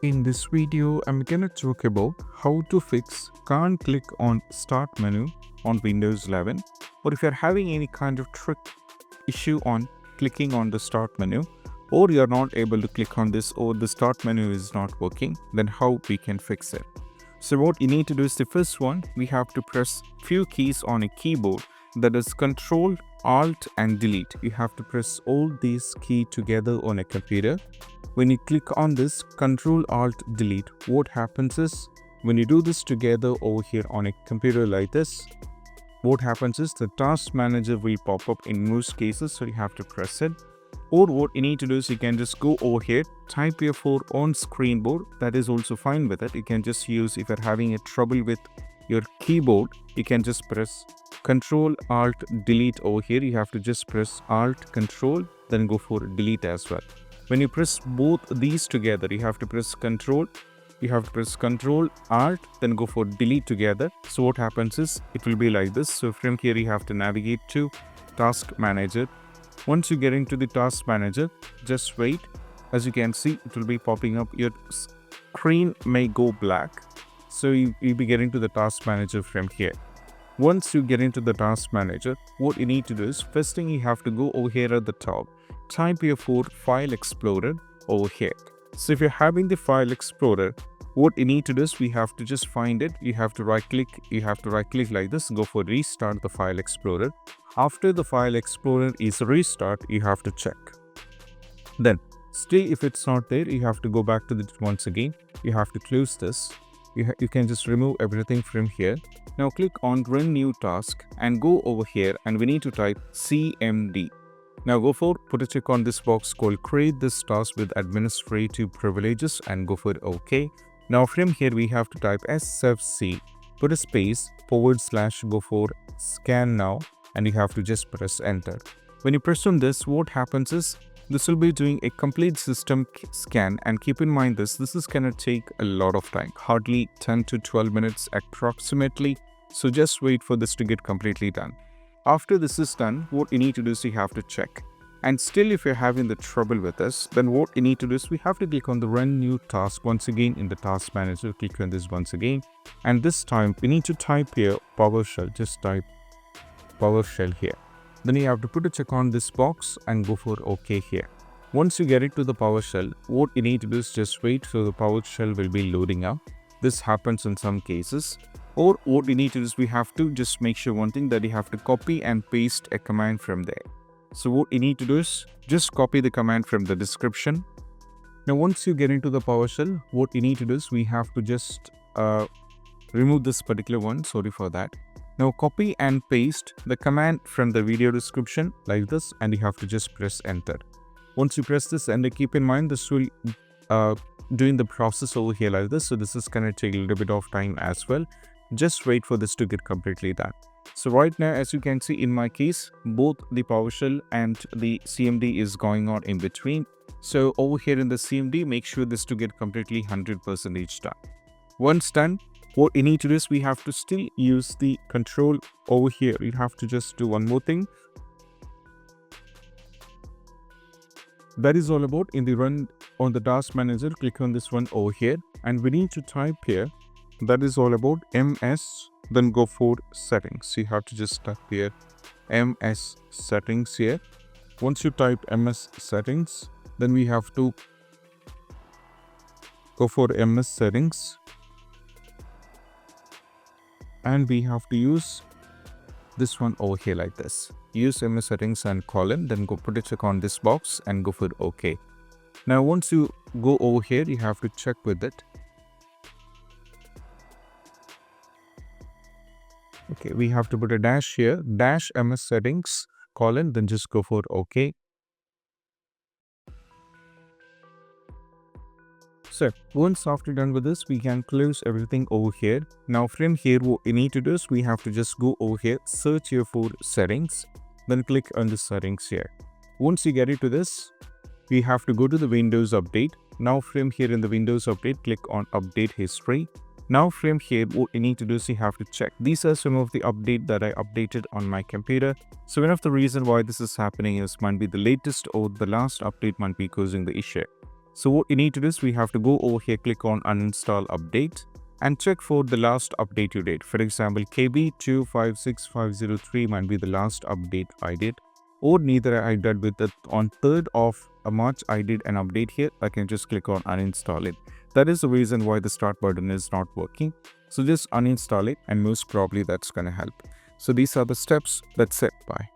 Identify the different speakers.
Speaker 1: In this video, I'm gonna talk about how to fix can't click on start menu on Windows 11, or if you're having any kind of trick issue on clicking on the start menu, or you're not able to click on this, or the start menu is not working, then how we can fix it. So what you need to do is the first one, we have to press few keys on a keyboard, that is Control, Alt and Delete. You have to press all these keys together on a computer. When you click on this Control Alt Delete, what happens is when you do this together over here on a computer like this, what happens is the task manager will pop up in most cases, so you have to press it. Or what you need to do is you can just go over here, type your for on screen board. That is also fine with it. You can just use, if you're having a trouble with your keyboard, you can just press Control Alt Delete over here. You have to just press Alt Control, then go for Delete as well. When you press both these together, you have to press Control, Alt, then go for Delete together. So what happens is it will be like this. So from here you have to navigate to Task Manager. Once you get into the Task Manager, just wait. As you can see, it will be popping up. Your screen may go black. So you'll be getting to the Task Manager from here. Once you get into the Task Manager, what you need to do is, first thing you have to go over here at the top, type your for File Explorer over here. So if you're having the File Explorer, what you need to do is we have to just find it. You have to right click like this, go for Restart the File Explorer. After the File Explorer is restart, you have to check. Then still if it's not there, you have to go back to it once again. You have to close this. You can just remove everything from here. Now click on Run New Task and go over here, and we need to type CMD. Now go for put a check on this box called Create this task with administrative privileges and go for OK. Now from here we have to type SFC, put a space, / go for Scan Now, and you have to just press Enter. When you press on this, what happens is this will be doing a complete system scan, and keep in mind this is gonna take a lot of time, hardly 10 to 12 minutes approximately. So just wait for this to get completely done. After this is done, what you need to do is you have to check. And still if you're having the trouble with this, then what you need to do is we have to click on the Run New Task once again in the Task Manager. Click on this once again, and this time we need to type here PowerShell. Just type PowerShell here. Then you have to put a check on this box and go for OK here. Once you get it to the PowerShell, what you need to do is just wait, so the PowerShell will be loading up. This happens in some cases. Or what you need to do is we have to just make sure one thing, that you have to copy and paste a command from there. So what you need to do is just copy the command from the description. Now once you get into the PowerShell, what you need to do is we have to just remove this particular one. Sorry for that. Now copy and paste the command from the video description like this, and you have to just press Enter. Once you press this Enter, keep in mind this will doing the process over here like this. So this is going to take a little bit of time as well. Just wait for this to get completely done. So right now, as you can see in my case, both the PowerShell and the CMD is going on in between. So over here in the CMD, make sure this to get completely 100% each done. Once done, what you need to do is we have to still use the control over here. You have to just do one more thing. That is all about in the Run on the Task Manager. Click on this one over here, and we need to type here. That is all about MS, then go for Settings. You have to just type here MS Settings here. Once you type MS Settings, then we have to go for MS Settings, and we have to use this one over here like this. Use MS Settings and colon, then go put a check on this box and go for OK. Now once you go over here, you have to check with it. Okay, we have to put a dash here, dash MS Settings, colon, then just go for OK. So once after done with this, we can close everything over here. Now from here, what you need to do is we have to just go over here, search here for Settings, then click on the Settings here. Once you get it to this, we have to go to the Windows Update. Now from here in the Windows Update, click on Update History. Now from here, what you need to do is you have to check. These are some of the updates that I updated on my computer. So one of the reasons why this is happening is might be the latest or the last update might be causing the issue. So what you need to do is we have to go over here, click on uninstall update and check for the last update you did. For example, KB256503 might be the last update I did, or neither I did with it. On 3rd of March I did an update here. I can just click on uninstall it. That is the reason why the start button is not working. So just uninstall it and most probably that's going to help. So these are the steps. That's it. Bye.